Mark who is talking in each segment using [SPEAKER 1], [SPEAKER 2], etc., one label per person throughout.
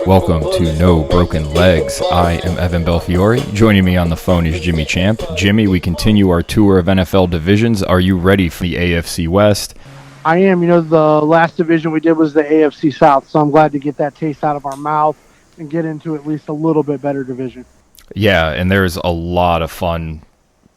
[SPEAKER 1] Welcome to No Broken Legs. I am Evan Belfiore. Joining me on the phone is Jimmy Champ. Jimmy, we continue our tour of NFL divisions. Are you ready for the AFC West?
[SPEAKER 2] I am. You know, the last division we did was the AFC South, so I'm glad to get that taste out of our mouth and get into at least a little bit better division.
[SPEAKER 1] Yeah, and there's a lot of fun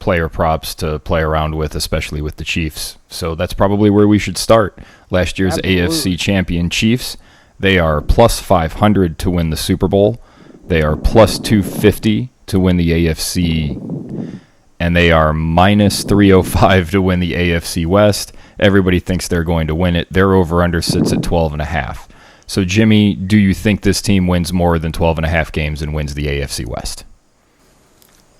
[SPEAKER 1] player props to play around with, especially with the Chiefs. So that's probably where we should start. Last year's AFC champion Chiefs, they are plus 500 to win the Super Bowl. They are plus 250 to win the AFC, and they are minus 305 to win the AFC West. Everybody thinks they're going to win it. Their over-under sits at 12.5. So, Jimmy, do you think this team wins more than 12.5 games and wins the AFC West?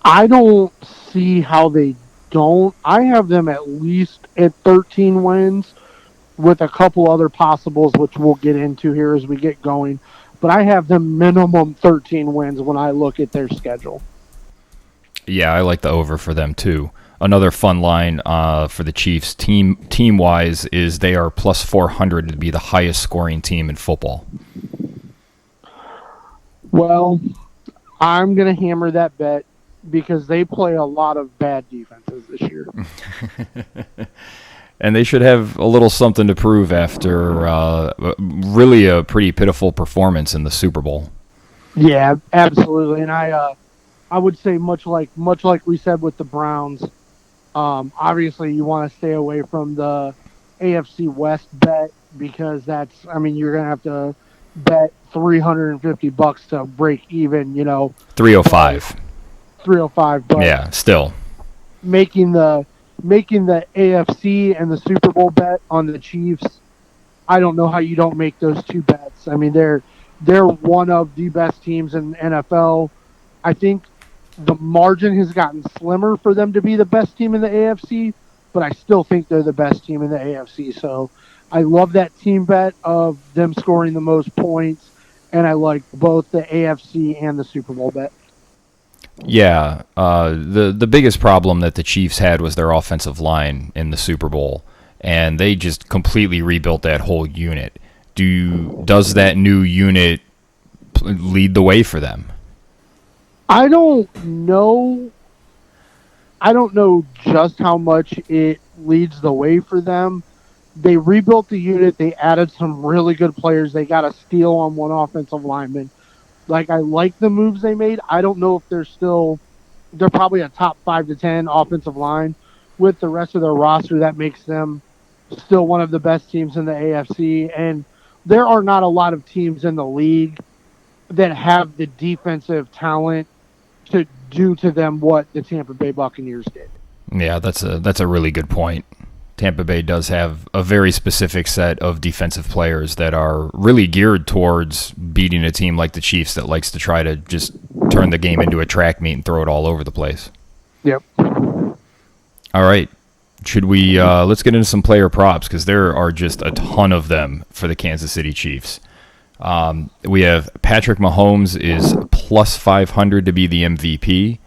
[SPEAKER 2] I don't see how they don't. I have them at least at 13 wins with a couple other possibles, which we'll get into here as we get going. But I have them minimum 13 wins when I look at their schedule.
[SPEAKER 1] Yeah, I like the over for them too. Another fun line for the Chiefs team-wise is they are plus 400 to be the highest scoring team in football.
[SPEAKER 2] Well, I'm going to hammer that bet because they play a lot of bad defenses this year.
[SPEAKER 1] And they should have a little something to prove after really a pretty pitiful performance in the Super Bowl.
[SPEAKER 2] Yeah, absolutely. And I would say much like we said with the Browns, obviously you want to stay away from the AFC West bet because you're going to have to bet $350 to break even,
[SPEAKER 1] 305.
[SPEAKER 2] 305, but
[SPEAKER 1] yeah, still
[SPEAKER 2] making the AFC and the Super Bowl bet on the Chiefs, I don't know how you don't make those two bets. I mean, they're one of the best teams in the NFL. I think the margin has gotten slimmer for them to be the best team in the AFC, but I still think they're the best team in the AFC. So I love that team bet of them scoring the most points, and I like both the AFC and the Super Bowl bet.
[SPEAKER 1] Yeah, the biggest problem that the Chiefs had was their offensive line in the Super Bowl, and they just completely rebuilt that whole unit. Does that new unit lead the way for them?
[SPEAKER 2] I don't know just how much it leads the way for them. They rebuilt the unit. They added some really good players. They got a steal on one offensive lineman. I like the moves they made. I don't know if they're probably a top 5 to 10 offensive line. With the rest of their roster, that makes them still one of the best teams in the AFC. And there are not a lot of teams in the league that have the defensive talent to do to them what the Tampa Bay Buccaneers did.
[SPEAKER 1] Yeah, that's a really good point. Tampa Bay does have a very specific set of defensive players that are really geared towards beating a team like the Chiefs that likes to try to just turn the game into a track meet and throw it all over the place.
[SPEAKER 2] Yep.
[SPEAKER 1] All right. Should we let's get into some player props because there are just a ton of them for the Kansas City Chiefs. We have Patrick Mahomes is plus 500 to be the MVP.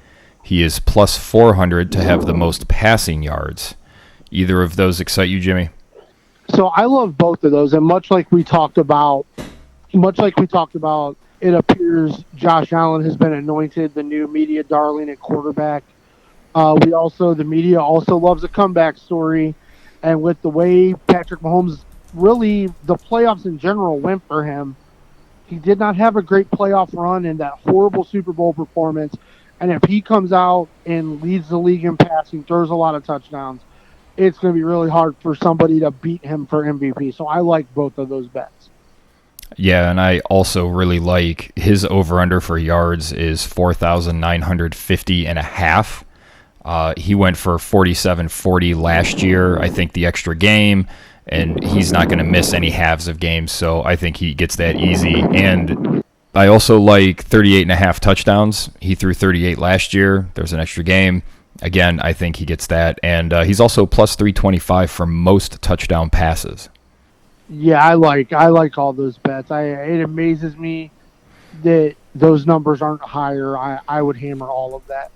[SPEAKER 1] He is plus 400 to have the most passing yards. Either of those excite you, Jimmy?
[SPEAKER 2] So I love both of those, and much like we talked about, it appears Josh Allen has been anointed the new media darling at quarterback. The media also loves a comeback story, and with the way Patrick Mahomes, really the playoffs in general went for him, he did not have a great playoff run in that horrible Super Bowl performance, and if he comes out and leads the league in passing, throws a lot of touchdowns, it's going to be really hard for somebody to beat him for MVP. So I like both of those bets.
[SPEAKER 1] Yeah, and I also really like his over-under for yards is 4,950.5. He went for 47.40 last year. I think the extra game, and he's not going to miss any halves of games, so I think he gets that easy. And I also like 38.5 touchdowns. He threw 38 last year. There's an extra game. Again, I think he gets that. And he's also plus 325 for most touchdown passes.
[SPEAKER 2] Yeah, I like all those bets. It amazes me that those numbers aren't higher. I would hammer all of that.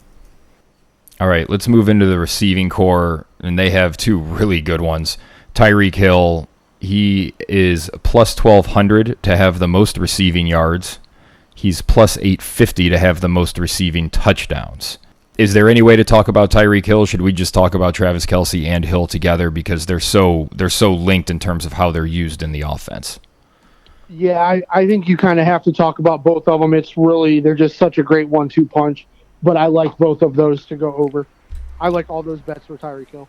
[SPEAKER 1] All right, let's move into the receiving core, and they have two really good ones. Tyreek Hill, he is plus 1,200 to have the most receiving yards. He's plus 850 to have the most receiving touchdowns. Is there any way to talk about Tyreek Hill? Should we just talk about Travis Kelce and Hill together because they're so linked in terms of how they're used in the offense?
[SPEAKER 2] Yeah, I think you kind of have to talk about both of them. They're just such a great 1-2 punch, but I like both of those to go over. I like all those bets for Tyreek Hill.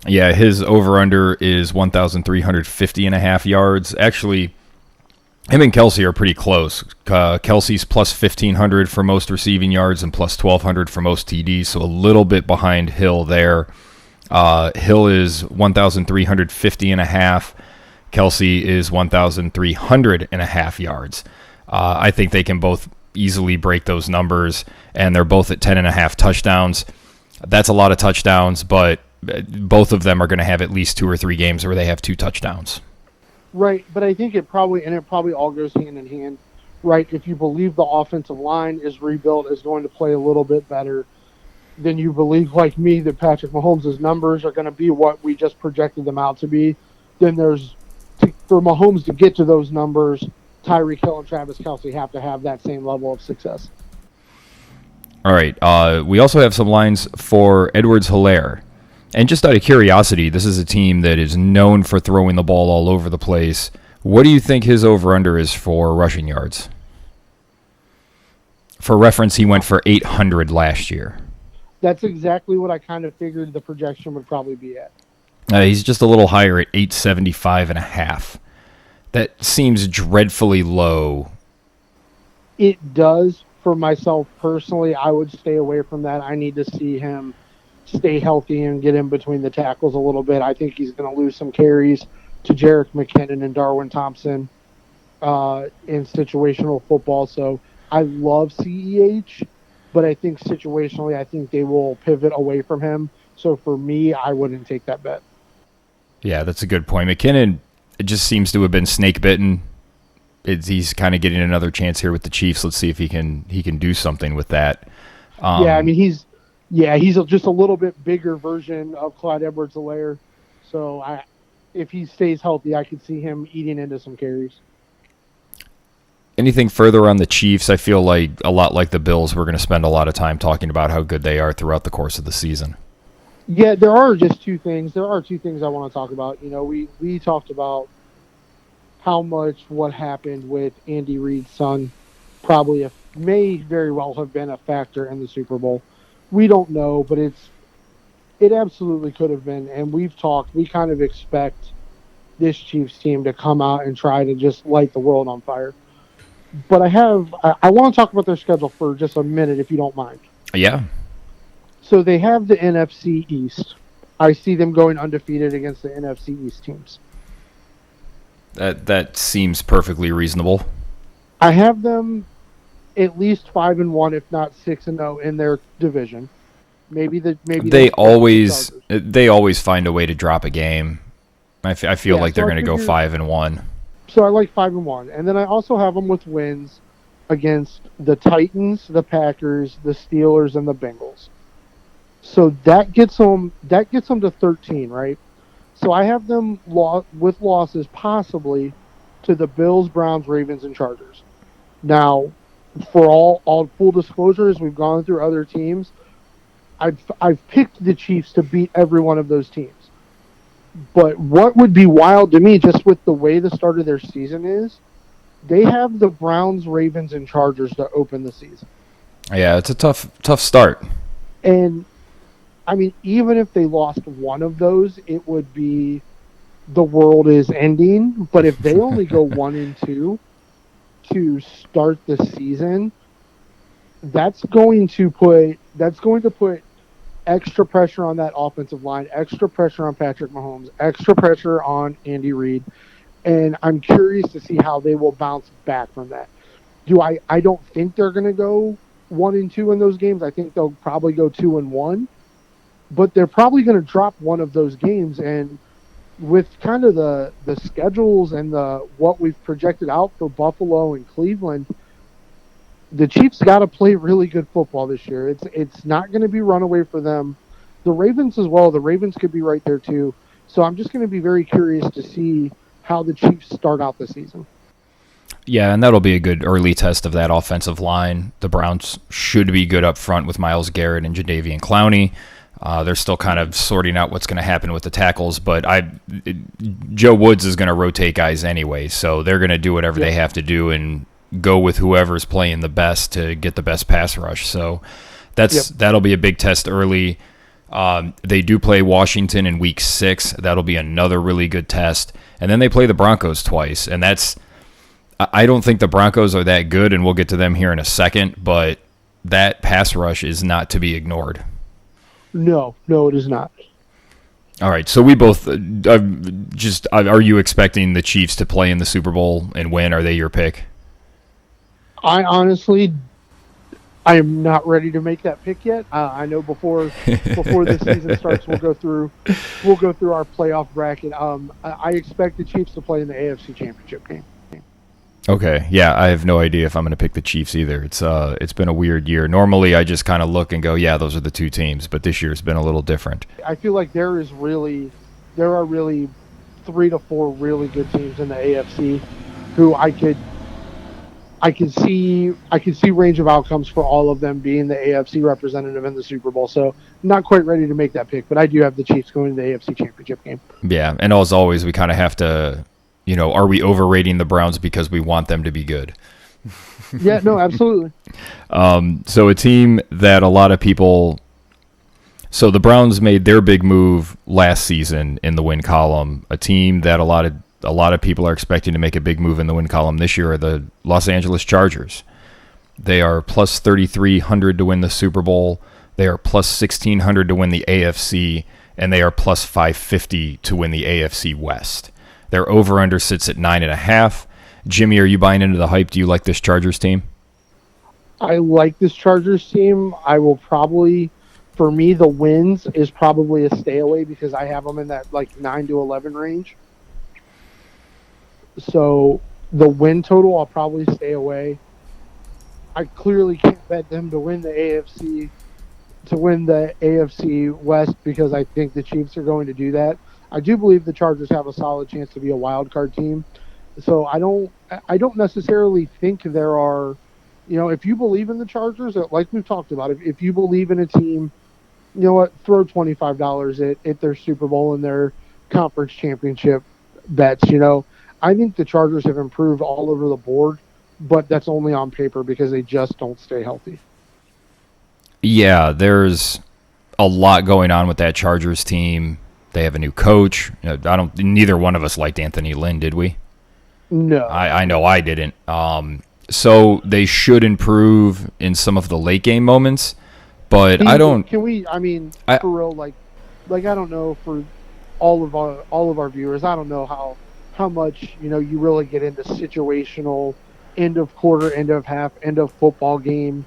[SPEAKER 1] Yeah, his over-under is 1,350.5 yards. Actually, him and Kelce are pretty close. Kelce's plus 1,500 for most receiving yards and plus 1,200 for most TDs, so a little bit behind Hill there. Hill is 1,350.5. Kelce is 1,300.5 yards. I think they can both easily break those numbers, and they're both at 10.5 touchdowns. That's a lot of touchdowns, but both of them are going to have at least 2 or 3 games where they have 2 touchdowns.
[SPEAKER 2] Right, but I think it probably all goes hand in hand, right? If you believe the offensive line is rebuilt, is going to play a little bit better, then you believe, like me, that Patrick Mahomes' numbers are going to be what we just projected them out to be, then for Mahomes to get to those numbers, Tyreek Hill and Travis Kelce have to have that same level of success.
[SPEAKER 1] All right, we also have some lines for Edwards-Helaire. And just out of curiosity, this is a team that is known for throwing the ball all over the place. What do you think his over-under is for rushing yards? For reference, he went for 800 last year.
[SPEAKER 2] That's exactly what I kind of figured the projection would probably be at.
[SPEAKER 1] He's just a little higher at 875.5. That seems dreadfully low.
[SPEAKER 2] It does. For myself personally, I would stay away from that. I need to see him stay healthy and get in between the tackles a little bit. I think he's going to lose some carries to Jerick McKinnon and Darwin Thompson in situational football. So I love CEH, but I think situationally, I think they will pivot away from him. So for me, I wouldn't take that bet.
[SPEAKER 1] Yeah, that's a good point. McKinnon, it just seems to have been snake bitten. He's kind of getting another chance here with the Chiefs. Let's see if he can do something with that.
[SPEAKER 2] He's just a little bit bigger version of Clyde Edwards-Helaire. So if he stays healthy, I could see him eating into some carries.
[SPEAKER 1] Anything further on the Chiefs? I feel like a lot like the Bills, we're going to spend a lot of time talking about how good they are throughout the course of the season.
[SPEAKER 2] Yeah, there are just 2 things. There are 2 things I want to talk about. You know, we talked about how much what happened with Andy Reid's son may very well have been a factor in the Super Bowl. We don't know, but it absolutely could have been. And we kind of expect this Chiefs team to come out and try to just light the world on fire. But I want to talk about their schedule for just a minute, if you don't mind.
[SPEAKER 1] Yeah.
[SPEAKER 2] So they have the NFC East. I see them going undefeated against the NFC East teams.
[SPEAKER 1] That seems perfectly reasonable.
[SPEAKER 2] I have them at least 5-1, if not 6-0 in their division. Maybe they always
[SPEAKER 1] find a way to drop a game. I feel like they're going to go 5-1.
[SPEAKER 2] So I like 5-1, and then I also have them with wins against the Titans, the Packers, the Steelers, and the Bengals. So that gets them to 13, right? So I have them with losses possibly to the Bills, Browns, Ravens, and Chargers. Now, for all full disclosure, as we've gone through other teams, I've picked the Chiefs to beat every one of those teams. But what would be wild to me, just with the way the start of their season is, they have the Browns, Ravens, and Chargers to open the season.
[SPEAKER 1] Yeah, it's a tough start.
[SPEAKER 2] And I mean, even if they lost one of those, it would be the world is ending. But if they only go 1-2 to start the season, that's going to put extra pressure on that offensive line, extra pressure on Patrick Mahomes, extra pressure on Andy Reid. And I'm curious to see how they will bounce back from that. I don't think they're going to go 1-2 in those games. I think they'll probably go 2-1. But they're probably going to drop one of those games. And with kind of the schedules and what we've projected out for Buffalo and Cleveland, the Chiefs got to play really good football this year. It's not going to be runaway for them. The Ravens as well. The Ravens could be right there too. So I'm just going to be very curious to see how the Chiefs start out the season.
[SPEAKER 1] Yeah, and that'll be a good early test of that offensive line. The Browns should be good up front with Myles Garrett and Jadeveon Clowney. They're still kind of sorting out what's going to happen with the tackles, but Joe Woods is going to rotate guys anyway, so they're going to do whatever they have to do and go with whoever's playing the best to get the best pass rush. So that'll be a big test early. They do play Washington in Week 6. That'll be another really good test. And then they play the Broncos twice, and I don't think the Broncos are that good, and we'll get to them here in a second, but that pass rush is not to be ignored.
[SPEAKER 2] No, it is not.
[SPEAKER 1] All right, so we both are you expecting the Chiefs to play in the Super Bowl and win? Are they your pick?
[SPEAKER 2] I honestly, I am not ready to make that pick yet. I know before the season starts, we'll go through our playoff bracket. I expect the Chiefs to play in the AFC Championship game.
[SPEAKER 1] Okay, yeah, I have no idea if I'm going to pick the Chiefs either. It's been a weird year. Normally, I just kind of look and go, yeah, those are the two teams, but this year's been a little different.
[SPEAKER 2] I feel like there are really 3 to 4 really good teams in the AFC who I could see range of outcomes for all of them being the AFC representative in the Super Bowl. So I'm not quite ready to make that pick, but I do have the Chiefs going to the AFC Championship game.
[SPEAKER 1] Yeah, and as always, we kind of have to. Are we overrating the Browns because we want them to be good?
[SPEAKER 2] Yeah, no, absolutely.
[SPEAKER 1] So a team that a lot of people... So the Browns made their big move last season in the win column. A team that a lot of people are expecting to make a big move in the win column this year are the Los Angeles Chargers. They are plus 3,300 to win the Super Bowl. They are plus 1,600 to win the AFC. And they are plus 550 to win the AFC West. Their over-under sits at 9.5. Jimmy, are you buying into the hype? Do you like this Chargers team?
[SPEAKER 2] I like this Chargers team. I will probably, for me, the wins is probably a stay away because I have them in that 9 to 11 range. So the win total, I'll probably stay away. I clearly can't bet them to win the AFC West because I think the Chiefs are going to do that. I do believe the Chargers have a solid chance to be a wild card team. So I don't necessarily think there are, if you believe in the Chargers, like we've talked about, if you believe in a team, you know what, throw $25 at their Super Bowl and their conference championship bets. I think the Chargers have improved all over the board, but that's only on paper because they just don't stay healthy.
[SPEAKER 1] Yeah, there's a lot going on with that Chargers team. They have a new coach. Neither one of us liked Anthony Lynn, did we?
[SPEAKER 2] No.
[SPEAKER 1] I know I didn't. So they should improve in some of the late game moments, but I don't.
[SPEAKER 2] Can we? I mean, for real, I don't know for all of our viewers. I don't know how much you really get into situational end of quarter, end of half, end of football game.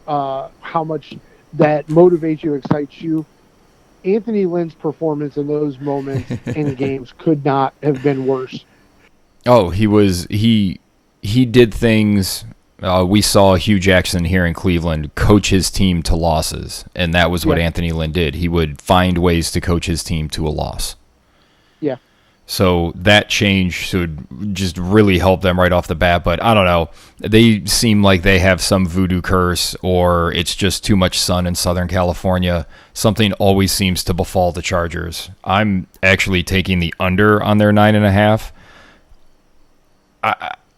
[SPEAKER 2] How much that motivates you, excites you. Anthony Lynn's performance in those moments in games could not have been worse.
[SPEAKER 1] Oh, he did things. We saw Hugh Jackson here in Cleveland coach his team to losses, and that was what Anthony Lynn did. He would find ways to coach his team to a loss.
[SPEAKER 2] Yeah.
[SPEAKER 1] So that change should just really help them right off the bat. But I don't know. They seem like they have some voodoo curse, or it's just too much sun in Southern California. Something always seems to befall the Chargers. I'm actually taking the under on their 9.5.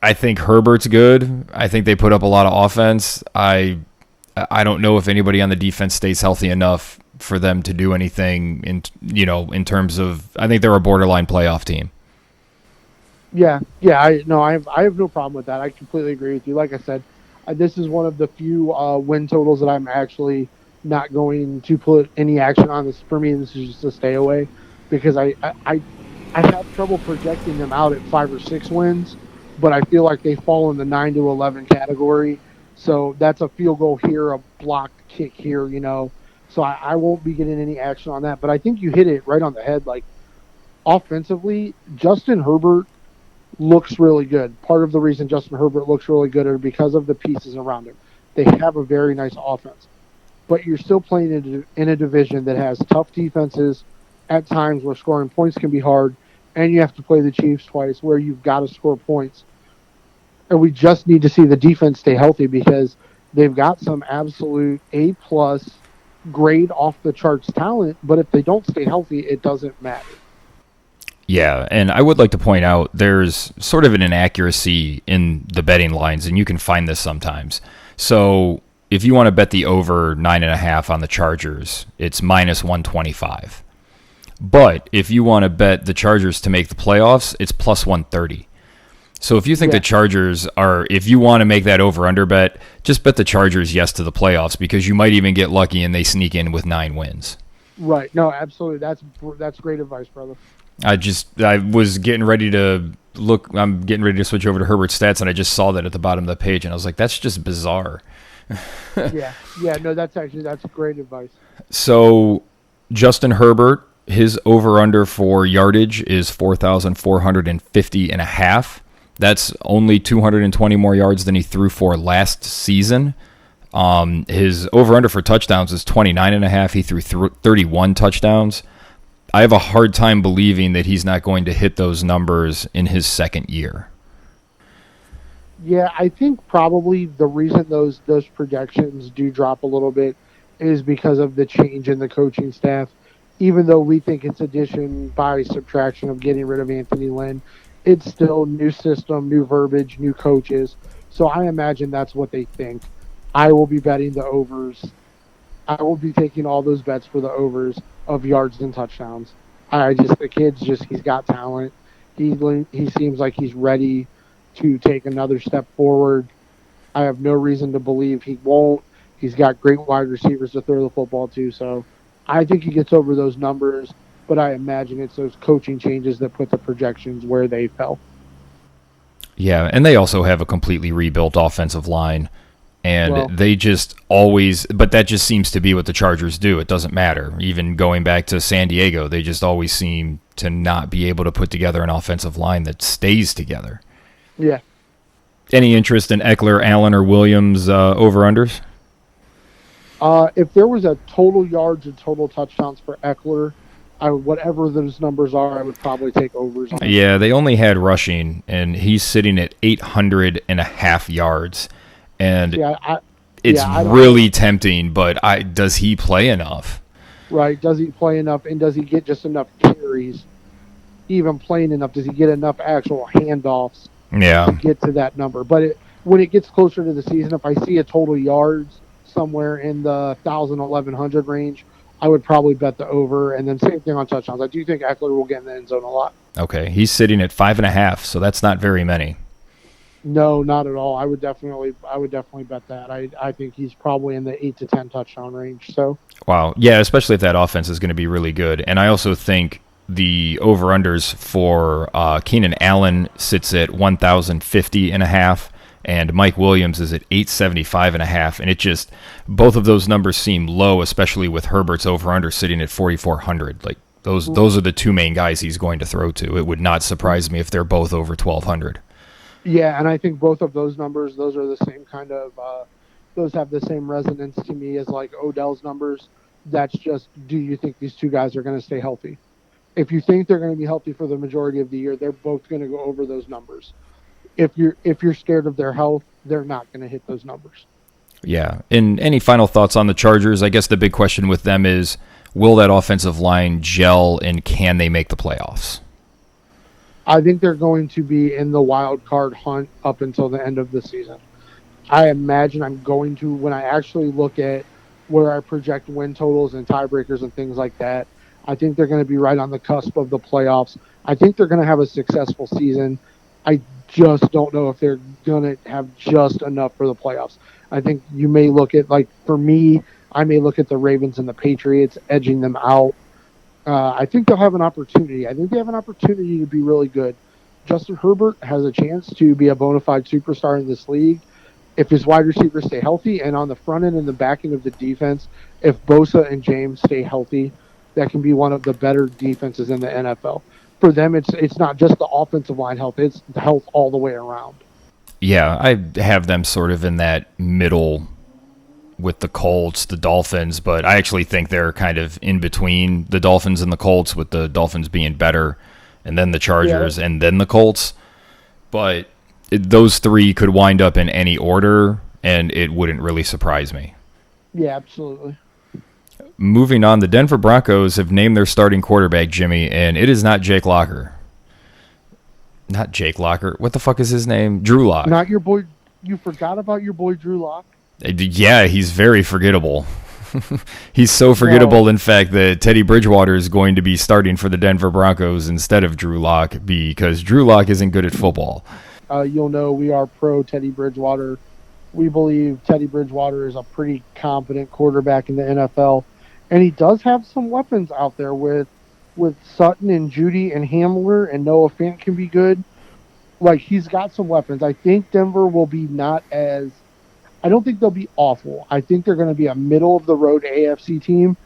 [SPEAKER 1] I think Herbert's good. I think they put up a lot of offense. I don't know if anybody on the defense stays healthy enough for them to do anything in terms of. I think they're a borderline playoff team.
[SPEAKER 2] Yeah. I have no problem with that. I completely agree with you. Like I said, this is one of the few win totals that I'm actually not going to put any action on. This for me. This is just a stay away because I have trouble projecting them out at 5 or 6 wins, but I feel like they fall in the 9 to 11 category. So that's a field goal here, a blocked kick here, So I won't be getting any action on that. But I think you hit it right on the head. Offensively, Justin Herbert looks really good. Part of the reason Justin Herbert looks really good are because of the pieces around him. They have a very nice offense. But you're still playing in a division that has tough defenses at times where scoring points can be hard, and you have to play the Chiefs twice where you've got to score points. And we just need to see the defense stay healthy because they've got some absolute A-plus grade off the charts talent, but if they don't stay healthy, it doesn't matter.
[SPEAKER 1] Yeah, and I would like to point out there's sort of an inaccuracy in the betting lines, and you can find this sometimes. So if you want to bet the over 9.5 on the Chargers, it's minus 125. But if you want to bet the Chargers to make the playoffs, it's plus 130. So if you think the Chargers are, if you want to make that over-under bet, just bet the Chargers yes to the playoffs because you might even get lucky and they sneak in with 9 wins.
[SPEAKER 2] Right. No, absolutely. That's great advice, brother.
[SPEAKER 1] I was getting ready to look. I'm getting ready to switch over to Herbert's stats, and I just saw that at the bottom of the page, and I was like, "That's just bizarre."
[SPEAKER 2] Yeah. No, that's great advice.
[SPEAKER 1] So, Justin Herbert, his over/under for yardage is 4,450.5. That's only 220 more yards than he threw for last season. His over/under for touchdowns is 29.5. He threw 31 touchdowns. I have a hard time believing that he's not going to hit those numbers in his second year.
[SPEAKER 2] Yeah, I think probably the reason those projections do drop a little bit is because of the change in the coaching staff. Even though we think it's addition by subtraction of getting rid of Anthony Lynn, it's still new system, new verbiage, new coaches. So I imagine that's what they think. I will be betting the overs. I will be taking all those bets for the overs of yards and touchdowns. The kid's he's got talent. He seems like he's ready to take another step forward. I have no reason to believe he won't. He's got great wide receivers to throw the football to, so I think he gets over those numbers, but I imagine it's those coaching changes that put the projections where they fell.
[SPEAKER 1] Yeah, and they also have a completely rebuilt offensive line. And they just always, but that just seems to be what the Chargers do. It doesn't matter. Even going back to San Diego, they just always seem to not be able to put together an offensive line that stays together.
[SPEAKER 2] Yeah.
[SPEAKER 1] Any interest in Eckler, Allen, or Williams over-unders?
[SPEAKER 2] If there was a total yards and total touchdowns for Eckler, whatever those numbers are, I would probably take overs on.
[SPEAKER 1] Yeah, they only had rushing, and he's sitting at 800.5 yards. And it's really tempting, but does he play enough?
[SPEAKER 2] Right. Does he play enough, and does he get just enough carries? Even playing enough, does he get enough actual handoffs to get to that number? But when it gets closer to the season, if I see a total yards somewhere in the 1,000, 1,100 range, I would probably bet the over. And then same thing on touchdowns. I do think Eckler will get in the end zone a lot.
[SPEAKER 1] Okay. He's sitting at 5.5, so that's not very many.
[SPEAKER 2] No, not at all. I would definitely bet that. I think he's probably in the 8 to 10 touchdown range. So.
[SPEAKER 1] Wow. Yeah, especially if that offense is going to be really good. And I also think the over-unders for Keenan Allen sits at 1,050.5, and Mike Williams is at 875.5. And it just, both of those numbers seem low, especially with Herbert's over-under sitting at 4,400. Like those are the two main guys he's going to throw to. It would not surprise me if they're both over 1,200.
[SPEAKER 2] Yeah, and I think both of those numbers, those are the same kind of, those have the same resonance to me as like Odell's numbers. That's just, do you think these two guys are going to stay healthy? If you think they're going to be healthy for the majority of the year, they're both going to go over those numbers. If you're scared of their health, they're not going to hit those numbers.
[SPEAKER 1] Yeah. And any final thoughts on the Chargers? I guess the big question with them is, will that offensive line gel, and can they make the playoffs?
[SPEAKER 2] I think they're going to be in the wild card hunt up until the end of the season. I imagine when I actually look at where I project win totals and tiebreakers and things like that, I think they're going to be right on the cusp of the playoffs. I think they're going to have a successful season. I just don't know if they're going to have just enough for the playoffs. I think you may look at, like, for me, I may look at the Ravens and the Patriots edging them out. I think they'll have an opportunity. I think they have an opportunity to be really good. Justin Herbert has a chance to be a bona fide superstar in this league if his wide receivers stay healthy, and on the front end and the back end of the defense, if Bosa and James stay healthy, that can be one of the better defenses in the NFL. For them, it's not just the offensive line health, it's the health all the way around.
[SPEAKER 1] Yeah, I have them sort of in that middle with the Colts, the Dolphins, but I actually think they're kind of in between the Dolphins and the Colts, with the Dolphins being better, and then the Chargers, and then the Colts. But those three could wind up in any order, and it wouldn't really surprise me.
[SPEAKER 2] Yeah, absolutely.
[SPEAKER 1] Moving on, the Denver Broncos have named their starting quarterback, Jimmy, and it is not Jake Locker. Not Jake Locker. What the fuck is his name? Drew Lock.
[SPEAKER 2] Not your boy. You forgot about your boy Drew Lock?
[SPEAKER 1] Yeah, he's very forgettable. He's so forgettable, in fact, that Teddy Bridgewater is going to be starting for the Denver Broncos instead of Drew Lock because Drew Lock isn't good at football.
[SPEAKER 2] You'll know we are pro Teddy Bridgewater. We believe Teddy Bridgewater is a pretty competent quarterback in the NFL, and he does have some weapons out there with Sutton and Judy and Hamler, and Noah Fant can be good. Like, he's got some weapons. I think Denver will be I don't think they'll be awful. I think they're going to be a middle-of-the-road AFC team.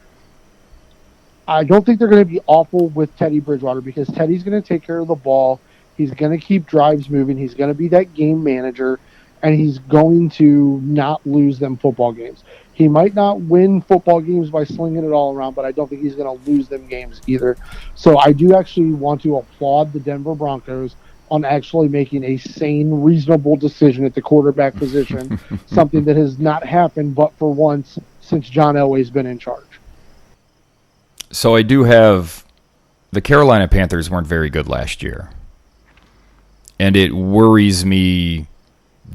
[SPEAKER 2] I don't think they're going to be awful with Teddy Bridgewater because Teddy's going to take care of the ball. He's going to keep drives moving. He's going to be that game manager, and he's going to not lose them football games. He might not win football games by slinging it all around, but I don't think he's going to lose them games either. So I do actually want to applaud the Denver Broncos on actually making a sane, reasonable decision at the quarterback position, something that has not happened but for once since John Elway's been in charge.
[SPEAKER 1] So I do have the Carolina Panthers weren't very good last year. And it worries me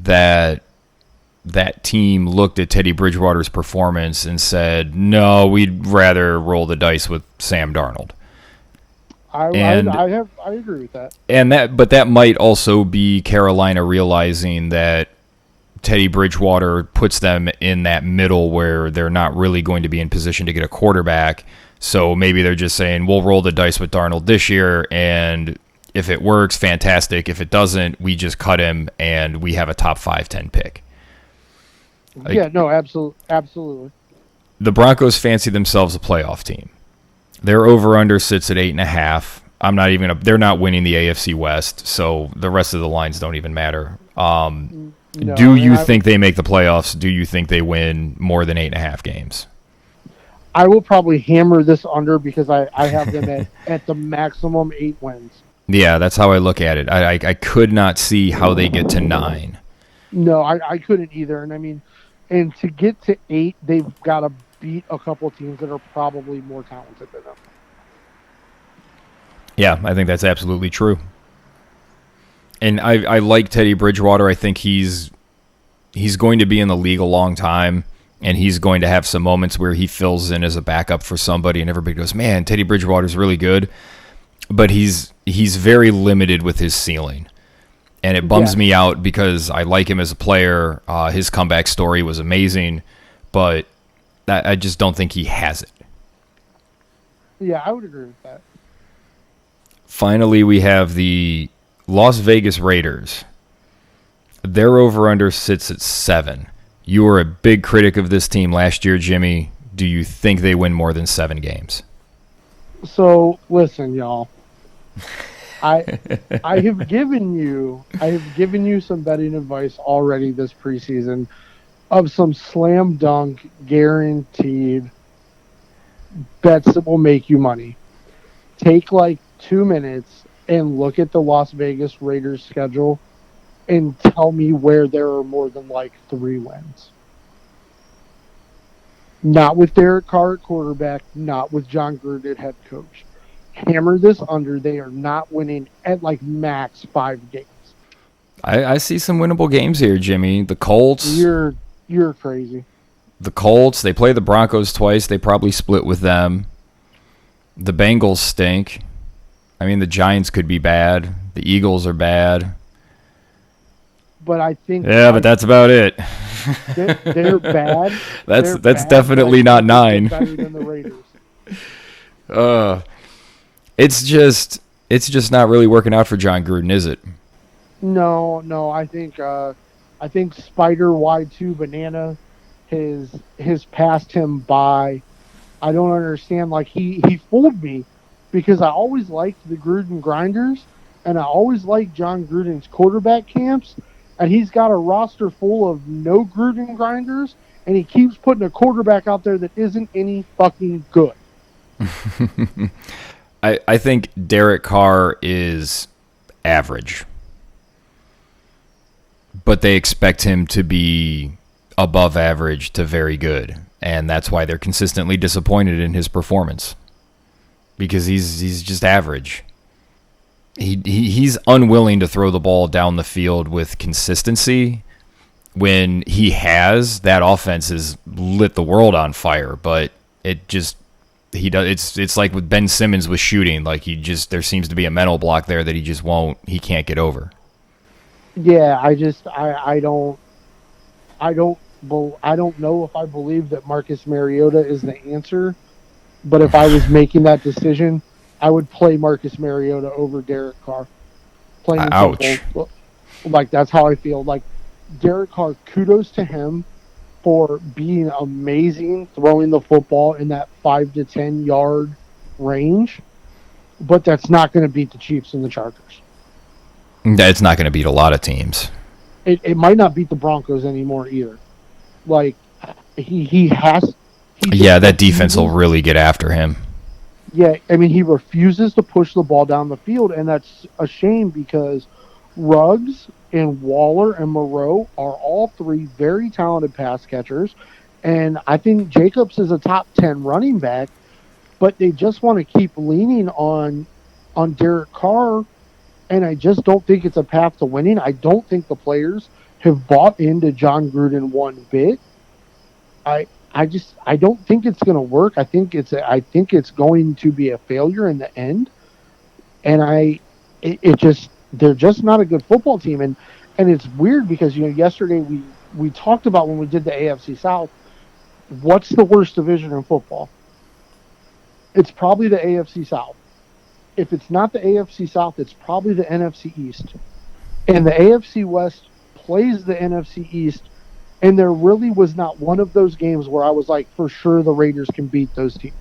[SPEAKER 1] that that team looked at Teddy Bridgewater's performance and said, no, we'd rather roll the dice with Sam Darnold.
[SPEAKER 2] I agree with that.
[SPEAKER 1] But that might also be Carolina realizing that Teddy Bridgewater puts them in that middle where they're not really going to be in position to get a quarterback. So maybe they're just saying, we'll roll the dice with Darnold this year, and if it works, fantastic. If it doesn't, we just cut him, and we have a top 5-10 pick.
[SPEAKER 2] Absolutely.
[SPEAKER 1] The Broncos fancy themselves a playoff team. Their over-under sits at 8.5. They're not winning the AFC West, so the rest of the lines don't even matter. Do you think they make the playoffs? Do you think they win more than 8.5 games?
[SPEAKER 2] I will probably hammer this under because I have them at the maximum 8 wins.
[SPEAKER 1] Yeah, that's how I look at it. I could not see how they get to 9.
[SPEAKER 2] No, I couldn't either. And to get to 8, they've got to beat a couple teams that are probably more talented than them.
[SPEAKER 1] Yeah, I think that's absolutely true. And I like Teddy Bridgewater. I think he's going to be in the league a long time, and he's going to have some moments where he fills in as a backup for somebody, and everybody goes, man, Teddy Bridgewater's really good. But he's very limited with his ceiling. And it bums me out because I like him as a player. His comeback story was amazing, but I just don't think he has it.
[SPEAKER 2] Yeah, I would agree with that.
[SPEAKER 1] Finally, we have the Las Vegas Raiders. Their over-under sits at 7. You were a big critic of this team last year, Jimmy. Do you think they win more than 7 games?
[SPEAKER 2] So, listen, y'all. I have given you some betting advice already this preseason of some slam dunk guaranteed bets that will make you money. Take like 2 minutes and look at the Las Vegas Raiders schedule and tell me where there are more than like 3 wins. Not with Derek Carr at quarterback, not with John Gruden at head coach. Hammer this under. They are not winning at like max 5 games.
[SPEAKER 1] I see some winnable games here, Jimmy. The Colts.
[SPEAKER 2] You're crazy.
[SPEAKER 1] The Colts, they play the Broncos twice. They probably split with them. The Bengals stink. The Giants could be bad. The Eagles are bad.
[SPEAKER 2] But I think...
[SPEAKER 1] Yeah, but that's about it.
[SPEAKER 2] They're bad.
[SPEAKER 1] That's definitely not 9.
[SPEAKER 2] Better than the Raiders.
[SPEAKER 1] It's just not really working out for John Gruden, is it?
[SPEAKER 2] No. I think Spider Y2 Banana has passed him by. I don't understand. Like he fooled me because I always liked the Gruden grinders and I always liked John Gruden's quarterback camps, and he's got a roster full of no Gruden grinders, and he keeps putting a quarterback out there that isn't any fucking good.
[SPEAKER 1] I think Derek Carr is average. but they expect him to be above average to very good, and that's why they're consistently disappointed in his performance, because he's just average. He's unwilling to throw the ball down the field with consistency. When he has, that offense has lit the world on fire, but it's like with Ben Simmons with shooting, like there seems to be a mental block there that he can't get over.
[SPEAKER 2] Yeah, I don't know if I believe that Marcus Mariota is the answer, but if I was making that decision, I would play Marcus Mariota over Derek Carr.
[SPEAKER 1] Ouch.
[SPEAKER 2] Like, that's how I feel. Like, Derek Carr, kudos to him for being amazing throwing the football in that 5 to 10 yard range, but that's not going to beat the Chiefs and the Chargers.
[SPEAKER 1] It's not going to beat a lot of teams.
[SPEAKER 2] It might not beat the Broncos anymore either. Like, that
[SPEAKER 1] defense will really get after him.
[SPEAKER 2] Yeah, I mean, he refuses to push the ball down the field, and that's a shame because Ruggs and Waller and Moreau are all three very talented pass catchers, and I think Jacobs is a top 10 running back, but they just want to keep leaning on Derek Carr, and I just don't think it's a path to winning. I don't think the players have bought into John Gruden one bit. I don't think it's going to work. I think it's going to be a failure in the end. And they're just not a good football team. And it's weird because, yesterday we talked about when we did the AFC South, what's the worst division in football? It's probably the AFC South. If it's not the AFC South, it's probably the NFC East. And the AFC West plays the NFC East. And there really was not one of those games where I was like, for sure the Raiders can beat those teams.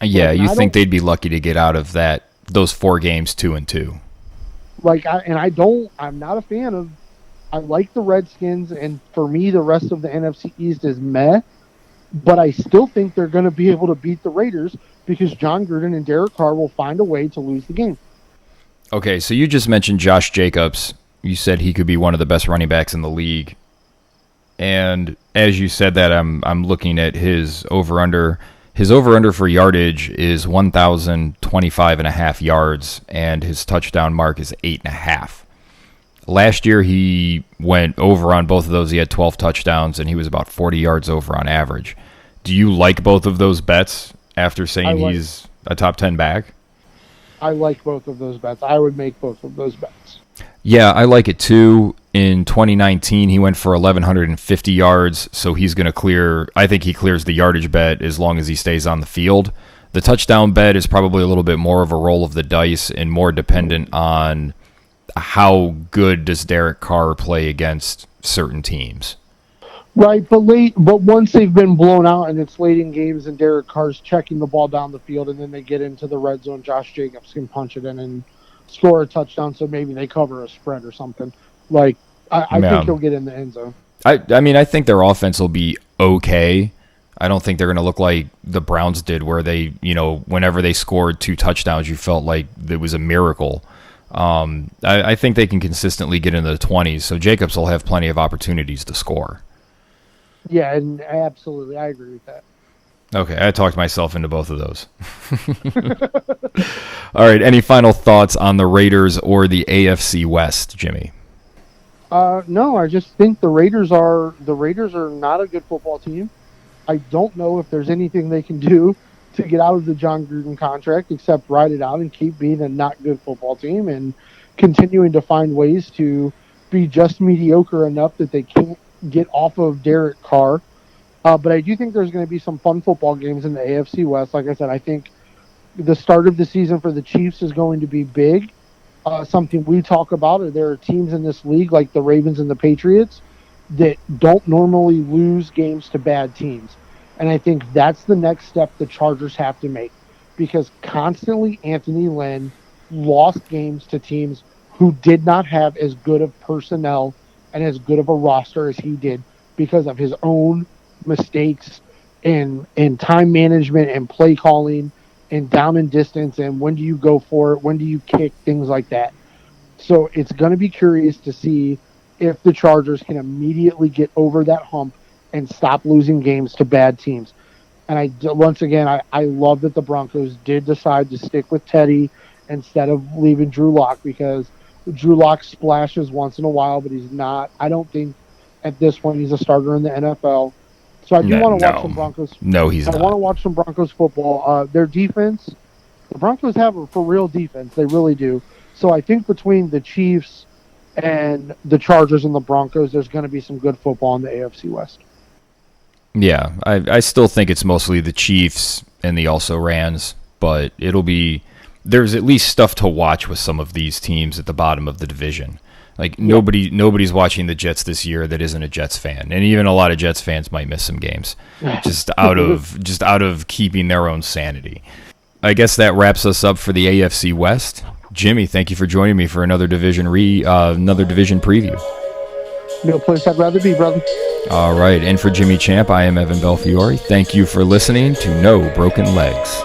[SPEAKER 1] Yeah, you think they'd be lucky to get out of those 4 games 2-2.
[SPEAKER 2] I'm not a fan of, I like the Redskins, and for me, the rest of the NFC East is meh, but I still think they're going to be able to beat the Raiders because John Gruden and Derek Carr will find a way to lose the game.
[SPEAKER 1] Okay, so you just mentioned Josh Jacobs. You said he could be one of the best running backs in the league. And as you said that, I'm looking at his over-under. His over-under for yardage is 1,025.5 yards, and his touchdown mark is 8.5. Last year, he went over on both of those. He had 12 touchdowns, and he was about 40 yards over on average. Do you like both of those bets after saying he's a top 10 back?
[SPEAKER 2] I like both of those bets. I would make both of those bets.
[SPEAKER 1] Yeah, I like it too. In 2019, he went for 1,150 yards, so he's going to clear. I think he clears the yardage bet as long as he stays on the field. The touchdown bet is probably a little bit more of a roll of the dice and more dependent on how good does Derek Carr play against certain teams.
[SPEAKER 2] Right, but once they've been blown out and it's late in games and Derek Carr's checking the ball down the field and then they get into the red zone, Josh Jacobs can punch it in and score a touchdown, so maybe they cover a spread or something. I think he'll get in the end zone.
[SPEAKER 1] I mean, I think their offense will be okay. I don't think they're going to look like the Browns did where they, whenever they scored 2 touchdowns, you felt like it was a miracle. I think they can consistently get into the 20s, so Jacobs will have plenty of opportunities to score.
[SPEAKER 2] Yeah, and absolutely. I agree with that.
[SPEAKER 1] Okay, I talked myself into both of those. All right, any final thoughts on the Raiders or the AFC West, Jimmy?
[SPEAKER 2] No, I just think the Raiders are not a good football team. I don't know if there's anything they can do to get out of the John Gruden contract except ride it out and keep being a not good football team and continuing to find ways to be just mediocre enough that they can't get off of Derek Carr. But I do think there's going to be some fun football games in the AFC West. Like I said, I think the start of the season for the Chiefs is going to be big. Something we talk about, there are teams in this league like the Ravens and the Patriots that don't normally lose games to bad teams. And I think that's the next step the Chargers have to make, because constantly Anthony Lynn lost games to teams who did not have as good of personnel and as good of a roster as he did because of his own mistakes in time management and play calling and down and distance and when do you go for it, when do you kick, things like that. So it's going to be curious to see if the Chargers can immediately get over that hump and stop losing games to bad teams. And once again, I love that the Broncos did decide to stick with Teddy instead of leaving Drew Lock, because Drew Lock splashes once in a while, but he's not. I don't think at this point he's a starter in the NFL. So I do want to watch some Broncos.
[SPEAKER 1] No, he's not.
[SPEAKER 2] I want to watch some Broncos football. Their defense, the Broncos have a for real defense. They really do. So I think between the Chiefs and the Chargers and the Broncos, there's going to be some good football in the AFC West.
[SPEAKER 1] Yeah, I still think it's mostly the Chiefs and the also Rams, but there's at least stuff to watch with some of these teams at the bottom of the division. Like nobody's watching the Jets this year that isn't a Jets fan, and even a lot of Jets fans might miss some games just out of keeping their own sanity. I guess that wraps us up for the AFC West. Jimmy, thank you for joining me for another division preview.
[SPEAKER 2] No place I'd rather be, brother.
[SPEAKER 1] All right, and for Jimmy Champ, I am Evan Belfiore. Thank you for listening to No Broken Legs.